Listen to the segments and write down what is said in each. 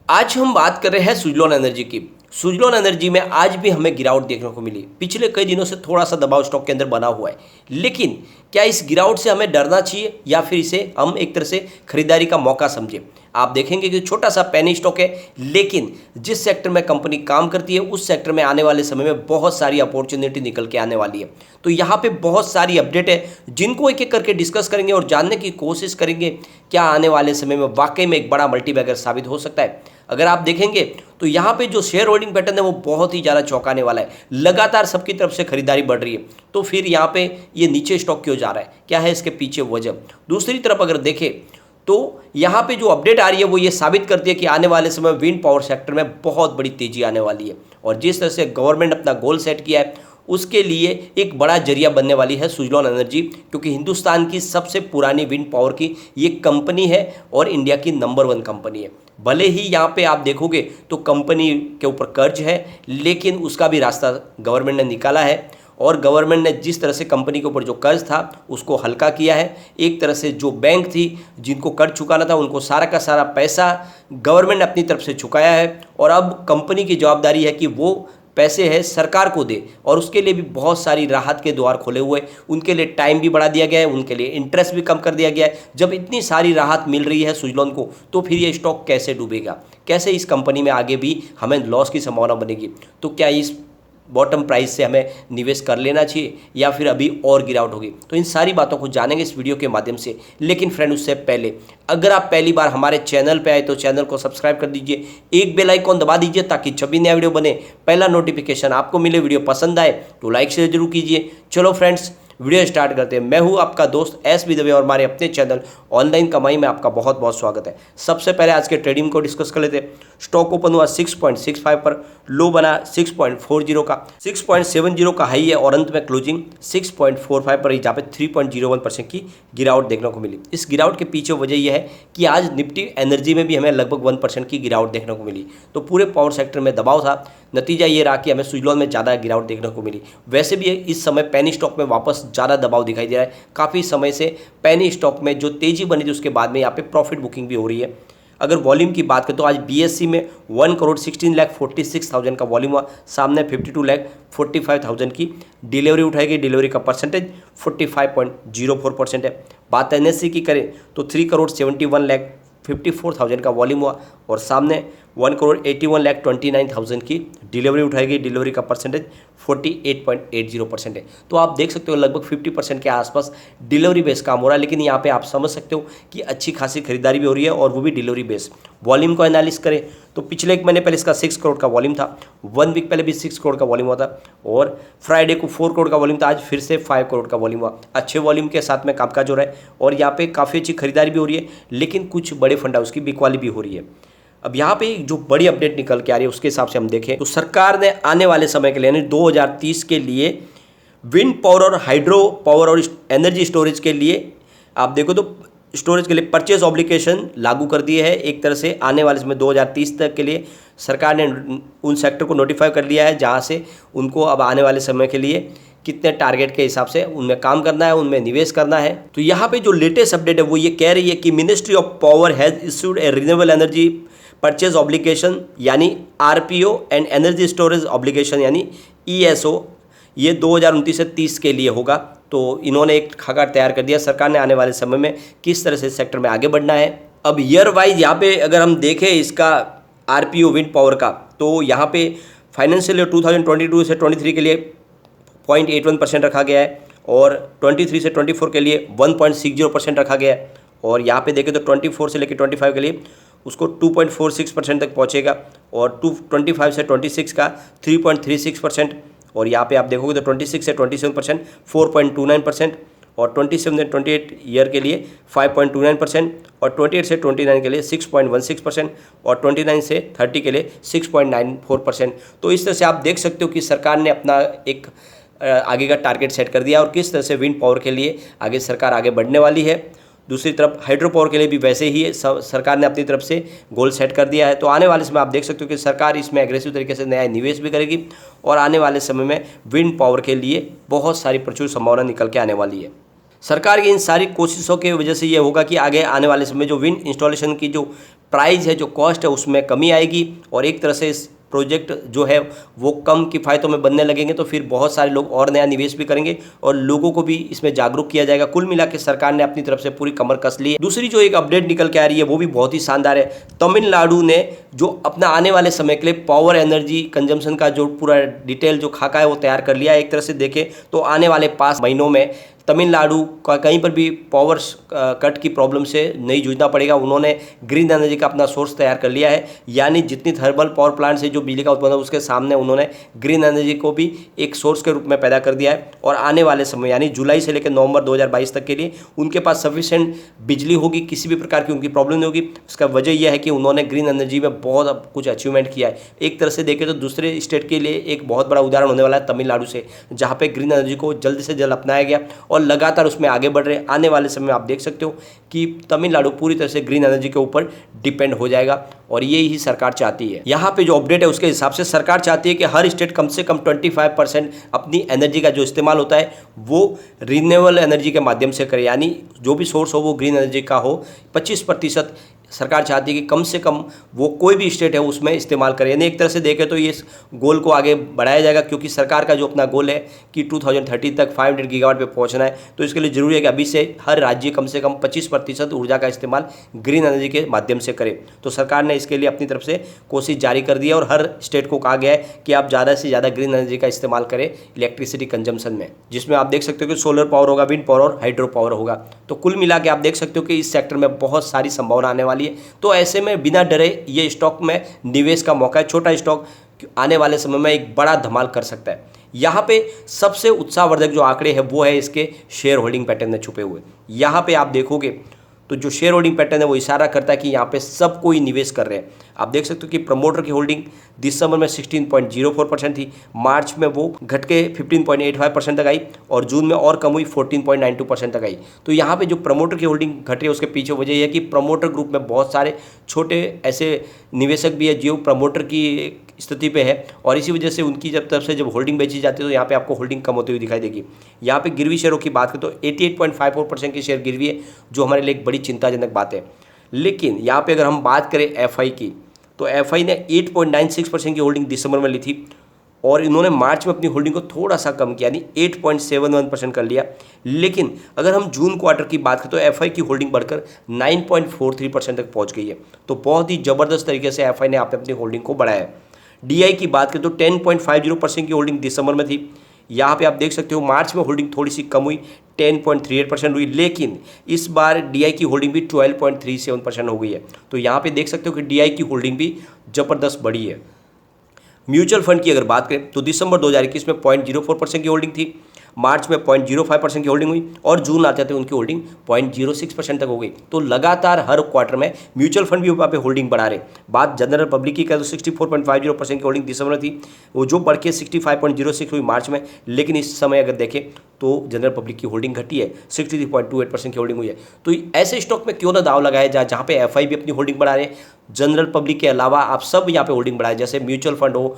आज हम बात कर रहे हैं सुजलॉन एनर्जी की। सुजलॉन एनर्जी में आज भी हमें गिरावट देखने को मिली। पिछले कई दिनों से थोड़ा सा दबाव स्टॉक के अंदर बना हुआ है, लेकिन क्या इस गिरावट से हमें डरना चाहिए या फिर इसे हम एक तरह से खरीदारी का मौका समझें? आप देखेंगे कि छोटा सा पेनी स्टॉक है, लेकिन जिस सेक्टर में कंपनी काम करती है उस सेक्टर में आने वाले समय में बहुत सारी अपॉर्चुनिटी निकल के आने वाली है। तो यहाँ पे बहुत सारी अपडेट है जिनको एक एक करके डिस्कस करेंगे और जानने की कोशिश करेंगे क्या आने वाले समय में वाकई में एक बड़ा मल्टीबैगर साबित हो सकता है। अगर आप देखेंगे तो यहाँ पे जो शेयर होल्डिंग पैटर्न है वो बहुत ही ज़्यादा चौंकाने वाला है। लगातार सबकी तरफ से खरीदारी बढ़ रही है, तो फिर यहाँ पे ये नीचे स्टॉक क्यों जा रहा है, क्या है इसके पीछे वजह? दूसरी तरफ अगर देखें तो यहाँ पे जो अपडेट आ रही है वो ये साबित करती है कि आने वाले समय विंड पावर सेक्टर में बहुत बड़ी तेजी आने वाली है। और जिस तरह से गवर्नमेंट अपना गोल सेट किया है उसके लिए एक बड़ा जरिया बनने वाली है सुजलॉन एनर्जी, क्योंकि हिंदुस्तान की सबसे पुरानी विंड पावर की ये कंपनी है और इंडिया की नंबर 1 कंपनी है। भले ही यहाँ पे आप देखोगे तो कंपनी के ऊपर कर्ज है, लेकिन उसका भी रास्ता गवर्नमेंट ने निकाला है और गवर्नमेंट ने जिस तरह से कंपनी के ऊपर जो कर्ज था उसको हल्का किया है। एक तरह से जो बैंक थी जिनको कर्ज चुकाना था उनको सारा का सारा पैसा गवर्नमेंट ने अपनी तरफ से चुकाया है और अब कंपनी की जवाबदारी है कि वो पैसे है सरकार को दे, और उसके लिए भी बहुत सारी राहत के द्वार खोले हुए। उनके लिए टाइम भी बढ़ा दिया गया है, उनके लिए इंटरेस्ट भी कम कर दिया गया है। जब इतनी सारी राहत मिल रही है सुजलॉन को, तो फिर ये स्टॉक कैसे डूबेगा? कैसे इस कंपनी में आगे भी हमें लॉस की संभावना बनेगी? तो क्या इस बॉटम प्राइस से हमें निवेश कर लेना चाहिए या फिर अभी और गिरावट होगी? तो इन सारी बातों को जानेंगे इस वीडियो के माध्यम से। लेकिन फ्रेंड, उससे पहले अगर आप पहली बार हमारे चैनल पे आए तो चैनल को सब्सक्राइब कर दीजिए, एक बेल आइकॉन दबा दीजिए ताकि जब भी नया वीडियो बने पहला नोटिफिकेशन आपको मिले। वीडियो पसंद आए तो लाइक शेयर जरूर कीजिए। चलो फ्रेंड्स, वीडियो स्टार्ट करते हैं। मैं हूं आपका दोस्त एस.बी. दवे और हमारे अपने चैनल ऑनलाइन कमाई में आपका बहुत बहुत स्वागत है। सबसे पहले आज के ट्रेडिंग को डिस्कस कर लेते हैं। स्टॉक ओपन हुआ 6.65 पर, लो बना 6.40 का, 6.70 का हाई है और अंत में क्लोजिंग 6.45 पर, जहाँ पे 3.01% की गिरावट देखने को मिली। इस गिरावट के पीछे वजह यह है कि आज निफ्टी एनर्जी में भी हमें लगभग 1% की गिरावट देखने को मिली। तो पूरे पावर सेक्टर में दबाव था। नतीजा ये रहा कि हमें सुजलॉन में ज़्यादा गिरावट देखने को मिली। वैसे भी इस समय पेनी स्टॉक में वापस ज़्यादा दबाव दिखाई दे रहा है। काफ़ी समय से पेनी स्टॉक में जो तेज़ी बनी थी उसके बाद में यहाँ पे प्रॉफिट बुकिंग भी हो रही है। अगर वॉल्यूम की बात करें तो आज बीएससी में 1,16,46,000 का वॉल्यूम हुआ। सामने 52,45,000 की डिलीवरी उठाई गई। डिलीवरी का परसेंटेज 45.04% है। बात एनएससी की करें तो 3,71,54,000 का वॉल्यूम हुआ और सामने 1,81,29,000 की डिलीवरी उठाई गई। डिलीवरी का परसेंटेज 48.80% है। तो आप देख सकते हो लगभग 50% के आसपास डिलीवरी बेस काम हो रहा है। लेकिन यहाँ पे आप समझ सकते हो कि अच्छी खासी खरीदारी भी हो रही है और वो भी डिलीवरी बेस। वॉल्यूम को एनालिस करें तो पिछले एक महीने पहले इसका 6 करोड़ का वॉल्यूम था, 1 वीक पहले भी 6 करोड़ का वॉल्यूम हुआ था और फ्राइडे को 4 करोड़ का वॉल्यूम था। आज फिर से 5 करोड़ का वॉल्यूम हुआ। अच्छे वॉल्यूम के साथ में कामकाज हो रहा है और यहाँ पे काफ़ी अच्छी खरीदारी भी हो रही है, लेकिन कुछ बड़े फंड हाउस की बिकवाली भी हो रही है। अब यहाँ पे जो बड़ी अपडेट निकल के आ रही है उसके हिसाब से हम देखें तो सरकार ने आने वाले समय के लिए यानी 2030 के लिए विंड पावर और हाइड्रो पावर और एनर्जी स्टोरेज के लिए आप देखो तो स्टोरेज के लिए परचेज ऑब्लिगेशन लागू कर दिए है। एक तरह से आने वाले समय 2030 तक के लिए सरकार ने उन सेक्टर को नोटिफाई कर लिया है जहाँ से उनको अब आने वाले समय के लिए कितने टारगेट के हिसाब से उनमें काम करना है, उनमें निवेश करना है। तो यहाँ पे जो लेटेस्ट अपडेट है वो ये कह रही है कि ministry of power has issued a renewable energy purchase obligation यानी RPO and energy storage obligation यानी ईएसओ। ये 2029 से 30 के लिए होगा। तो इन्होंने एक खाका तैयार कर दिया सरकार ने आने वाले समय में किस तरह से सेक्टर में आगे बढ़ना है। अब ईयर वाइज यहाँ पे अगर हम देखें इसका आरपीओ विंड पावर का, तो यहाँ पे फाइनेंशियल ईयर 2022 से 23 के लिए 0.81% रखा गया है और 23 से 24 के लिए 1.60% रखा गया है और यहाँ पे देखें तो 24 से लेकर 25 के लिए उसको 2.46% तक पहुँचेगा और 25 से 26 का 3.36% और यहाँ पे आप देखोगे तो 26 से 27% 4.29% और 27 से 28 ईयर के लिए 5.29% और 28 से 29 के लिए 6.16% और 29 से 30 के लिए 6.94%। तो इस तरह से आप देख सकते हो कि सरकार ने अपना एक आगे का टारगेट सेट कर दिया और किस तरह से विंड पावर के लिए आगे सरकार आगे बढ़ने वाली है। दूसरी तरफ हाइड्रो पावर के लिए भी वैसे ही सरकार ने अपनी तरफ से गोल सेट कर दिया है। तो आने वाले समय आप देख सकते हो कि सरकार इसमें एग्रेसिव तरीके से नया निवेश भी करेगी और आने वाले समय में विंड पावर के लिए बहुत सारी प्रचुर संभावना निकल के आने वाली है। सरकार की इन सारी कोशिशों की वजह से ये होगा कि आगे आने वाले समय जो विंड इंस्टॉलेशन की जो प्राइस है, जो कॉस्ट है, उसमें कमी आएगी और एक तरह से इस प्रोजेक्ट जो है वो कम किफ़ायतों में बनने लगेंगे, तो फिर बहुत सारे लोग और नया निवेश भी करेंगे और लोगों को भी इसमें जागरूक किया जाएगा। कुल मिला के सरकार ने अपनी तरफ से पूरी कमर कस ली है। दूसरी जो एक अपडेट निकल के आ रही है वो भी बहुत ही शानदार है। तमिलनाडु ने जो अपना आने वाले समय के लिए पावर एनर्जी कंजम्पशन का जो पूरा डिटेल जो खाका है वो तैयार कर लिया है। एक तरह से देखें तो आने वाले 5 महीनों में तमिलनाडु का कहीं पर भी पावर कट की प्रॉब्लम से नहीं जूझना पड़ेगा। उन्होंने ग्रीन एनर्जी का अपना सोर्स तैयार कर लिया है, यानी जितनी थर्मल पावर प्लांट से जो बिजली का उत्पादन उसके सामने उन्होंने ग्रीन एनर्जी को भी एक सोर्स के रूप में पैदा कर दिया है। और आने वाले समय यानी जुलाई से लेकर नवंबर 2022 तक के लिए उनके पास सफिशिएंट बिजली होगी, किसी भी प्रकार की उनकी प्रॉब्लम नहीं होगी। उसका वजह यह है कि उन्होंने ग्रीन एनर्जी में बहुत कुछ अचीवमेंट किया है। एक तरह से देखें तो दूसरे स्टेट के लिए एक बहुत बड़ा उदाहरण होने वाला है तमिलनाडु से, जहाँ पे ग्रीन एनर्जी को जल्द से जल्द अपनाया गया और लगातार उसमें आगे बढ़ रहे हैं। आने वाले समय में आप देख सकते हो कि तमिलनाडु पूरी तरह से ग्रीन एनर्जी के ऊपर डिपेंड हो जाएगा और ये ही सरकार चाहती है। यहाँ पे जो अपडेट है उसके हिसाब से सरकार चाहती है कि हर स्टेट कम से कम 25% अपनी एनर्जी का जो इस्तेमाल होता है वो रिन्यूएबल एनर्जी के माध्यम से करे, यानी जो भी सोर्स हो वो ग्रीन एनर्जी का हो। 25% सरकार चाहती है कि कम से कम वो कोई भी स्टेट है उसमें इस्तेमाल करे। यानी एक तरह से देखें तो ये इस गोल को आगे बढ़ाया जाएगा, क्योंकि सरकार का जो अपना गोल है कि 2030 तक 500 गीगावाट पे पहुंचना है, तो इसके लिए ज़रूरी है कि अभी से हर राज्य कम से कम 25% ऊर्जा का इस्तेमाल ग्रीन एनर्जी के माध्यम से करे। तो सरकार ने इसके लिए अपनी तरफ से कोशिश जारी कर दी है और हर स्टेट को कहा गया है कि आप ज़्यादा से ज़्यादा ग्रीन एनर्जी का इस्तेमाल करें इलेक्ट्रिसिटी कंजम्पशन में, जिसमें आप देख सकते हो कि सोलर पावर होगा, विंड पावर और हाइड्रो पावर होगा। तो कुल मिला के आप देख सकते हो कि इस सेक्टर में बहुत सारी संभावना आने वाली है। तो ऐसे में बिना डरे ये स्टॉक में निवेश का मौका है। छोटा स्टॉक आने वाले समय में एक बड़ा धमाल कर सकता है। यहाँ पे सबसे उत्साहवर्धक जो आंकड़े हैं वो है इसके शेयर होल्डिंग पैटर्न में छुपे हुए। यहाँ पे आप देखोगे तो जो शेयर होल्डिंग पैटर्न है वो इशारा करता है कि यहाँ पे सब कोई निवेश कर रहे हैं। आप देख सकते हो कि प्रमोटर की होल्डिंग दिसंबर में 16.04% थी, मार्च में वो घट के 15.85% तक आई और जून में और कम हुई 14.92% तक आई। तो यहाँ पे जो प्रमोटर की होल्डिंग घट रही है उसके पीछे वजह यह है कि प्रमोटर ग्रुप में बहुत सारे छोटे ऐसे निवेशक भी है जो प्रमोटर की स्थिति पे है और इसी वजह से उनकी जब तरफ से जब होल्डिंग बेची जाती है तो यहाँ पे आपको होल्डिंग कम होती हुई दिखाई देगी। यहाँ पे गिरवी शेयरों की बात करें तो 88.54% की शेयर गिरवी है, जो हमारे लिए एक बड़ी चिंताजनक बात है। लेकिन यहाँ पे अगर हम बात करें एफआई की, तो एफआई ने 8.96% की होल्डिंग दिसंबर में ली थी और इन्होंने मार्च में अपनी होल्डिंग को थोड़ा सा कम किया, यानी 8.71% कर लिया। लेकिन अगर हम जून क्वार्टर की बात करें तो एफआई की होल्डिंग बढ़कर 9.43% तक पहुंच गई है। तो बहुत ही ज़बरदस्त तरीके से एफआई ने अपनी होल्डिंग को बढ़ाया है। डीआई की बात करें तो 10.50% की होल्डिंग दिसंबर में थी। यहाँ पे आप देख सकते हो मार्च में होल्डिंग थोड़ी सी कम हुई, 10.38% हुई, लेकिन इस बार डीआई की होल्डिंग भी 12.37% हो गई है। तो यहाँ पे देख सकते हो कि डीआई की होल्डिंग भी ज़बरदस्त बढ़ी है। म्यूचुअल फंड की अगर बात करें तो दिसंबर 2021 में 0.04% की होल्डिंग थी, मार्च में 0.05% की होल्डिंग हुई और जून आते आते उनकी होल्डिंग 0.06% तक हो गई। तो लगातार हर क्वार्टर में म्यूचुअल फंड भी वहाँ पे होल्डिंग बढ़ा रहे। बात जनरल पब्लिक की करें तो 64.50% की होल्डिंग दिसंबर में थी, वो जो बढ़ के 65.06 हुई मार्च में। लेकिन इस समय अगर देखें तो जनरल पब्लिक की होल्डिंग घटी है, 63.28% की होल्डिंग हुई है। तो ऐसे स्टॉक में क्यों ना दाव लगाया जाए जहाँ पे एफआई भी अपनी होल्डिंग बढ़ा रहे, जनरल पब्लिक के अलावा आप सब यहाँ पे होल्डिंग बढ़ाए, जैसे म्यूचुअल फंड हो,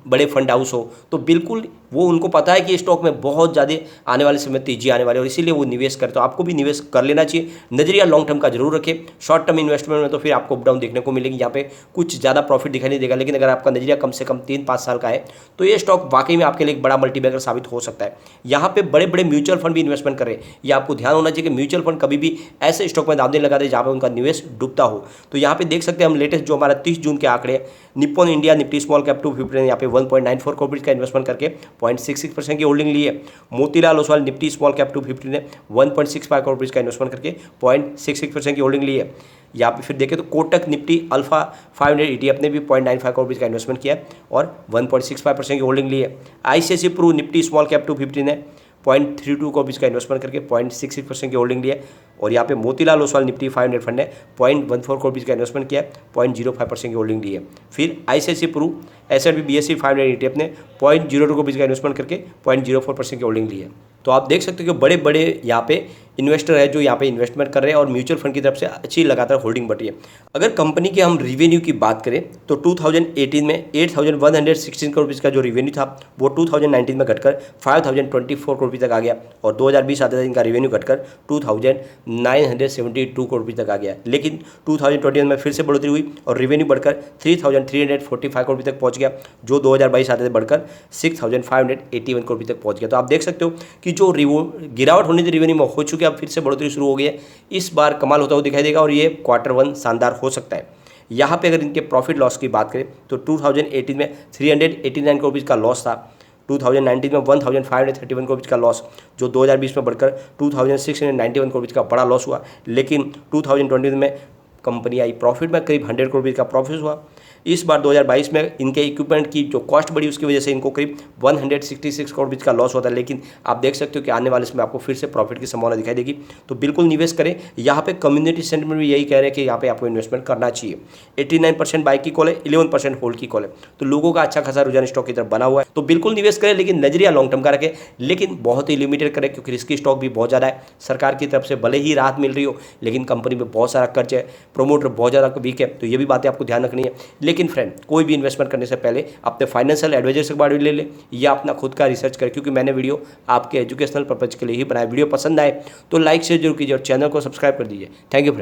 बड़े फंड हाउस हो, तो बिल्कुल वो उनको पता है कि स्टॉक में बहुत ज़्यादा आने वाले समय तेजी आने वाली है और इसीलिए वो निवेश करते। तो आपको भी निवेश कर लेना चाहिए। नजरिया लॉन्ग टर्म का जरूर रखें, शॉर्ट टर्म इन्वेस्टमेंट में तो फिर आपको अप डाउन देखने को मिलेगी, यहाँ पे कुछ ज़्यादा प्रॉफिट दिखाई नहीं देगा। लेकिन अगर आपका नजरिया कम से कम 3-5 साल का है तो ये स्टॉक वाकई में आपके लिए एक बड़ा मल्टीबैगर साबित हो सकता है। यहाँ पे बड़े बड़े म्यूचुअल फंड भी इन्वेस्टमेंट करें, ये आपको ध्यान होना चाहिए कि म्यूचुअल फंड कभी भी ऐसे स्टॉक में दाम नहीं लगाते जहाँ पे उनका निवेश डूबता हो। तो यहाँ पे देख सकते हैं हम लेटेस्ट जो हमारा 30 जून के आंकड़े, Nippon India Nifty small cap 250 ने यहाँ पे 1.94 करोड़ का इन्वेस्टमेंट करके 0.66% की होल्डिंग ली है। Motilal Oswal Nifty small cap 250 ने 1.65 करोड़ का इन्वेस्टमेंट करके 0.66% की होल्डिंग ली है। यहाँ पे फिर देखें तो कोटक निफ्टी अल्फा 500 ETF ने भी 0.95 करोड़ का इन्वेस्टमेंट किया और 1.65% की होल्डिंग ली है। ICIC Pru Nifty small cap 250 ने 0.32 करोड़ का इन्वेस्टमेंट करके 0.66% की होल्डिंग ली है और यहाँ पे मोतीलाल ओसवाल निफ्टी 500 फंड ने 0.14 करोड़ का इन्वेस्टमेंट किया, 0.05% की होल्डिंग ली है। फिर ICIC Pru SNP BSE 500 ETF ने 0.02 करोड़ का इन्वेस्टमेंट करके 0.04% की होल्डिंग ली है। तो आप देख सकते हो कि बड़े बड़े यहाँ पे इन्वेस्टर है जो यहाँ पे इन्वेस्टमेंट कर रहे हैं और म्यूचुअल फंड की तरफ से अच्छी लगातार होल्डिंग बढ़ रही है। अगर कंपनी के हम रिवेन्यू की बात करें तो 2018 में 8,116 करोड़ रुपीज़ का जो रिवेन्यू था वो 2019 में घटकर 5,024 करोड़ रुपये तक आ गया और 2020 आते इनका रिवेन्यू घटकर 2,972 करोड़ रुपये तक आ गया। लेकिन 2021 में फिर से बढ़ोतरी हुई और रिवेन्यू बढ़कर 3,345 करोड़ रुपये तक पहुँच गया, जो 2022 आते थे बढ़कर 6,581 करोड़ रुपये तक पहुँच गया। तो आप देख सकते हो कि जो गिरावट होनी थी रिवेन्यू में हो चुकी है, अब फिर से बढ़ोतरी शुरू हो गई है। इस बार कमाल होता हुआ दिखाई देगा और ये Q1 शानदार हो सकता है। यहाँ पे अगर इनके प्रॉफिट लॉस की बात करें तो 2018 में 389 करोड़ रुपये का लॉस था, 2019 में 1,531 करोड़ का लॉस, जो 2020 में बढ़कर 2,691 करोड़ का बड़ा लॉस हुआ। लेकिन 2020 में कंपनी आई प्रॉफिट में, करीब 100 करोड़ रुपये का प्रॉफिट हुआ। इस बार 2022 में इनके इक्विपमेंट की जो कॉस्ट बढ़ी उसकी वजह से इनको करीब 166 करोड़ रुपये का लॉस होता है। लेकिन आप देख सकते हो कि आने वाले समय आपको फिर से प्रॉफिट की संभावना दिखाई देगी। तो बिल्कुल निवेश करें। यहाँ पे कम्युनिटी सेंटिमेंट भी यही कह रहे हैं कि यहाँ पे आपको इन्वेस्टमेंट करना चाहिए। 89% बाई की कॉल है, 11% होल्ड की कॉल है। तो लोगों का अच्छा खासा रुझान स्टॉक की तरफ बना हुआ है। तो बिल्कुल निवेश करें, लेकिन नजरिया लॉन्ग टर्म का रखें, लेकिन बहुत ही लिमिटेड करें क्योंकि रिस्की स्टॉक भी बहुत ज़्यादा है। सरकार की तरफ से भले ही राहत मिल रही हो, लेकिन कंपनी में बहुत सारा कर्ज है, प्रोमोटर बहुत ज़्यादा वीक है। तो ये भी बातें आपको ध्यान रखनी है। लेकिन फ्रेंड, कोई भी इन्वेस्टमेंट करने से पहले अपने फाइनेंशियल एडवाइजर से बारे में ले ले या अपना खुद का रिसर्च करें, क्योंकि मैंने वीडियो आपके एजुकेशनल पर्पज के लिए ही बनाया। वीडियो पसंद आए तो लाइक शेयर जरूर कीजिए और चैनल को सब्सक्राइब कर दीजिए। Thank you friend.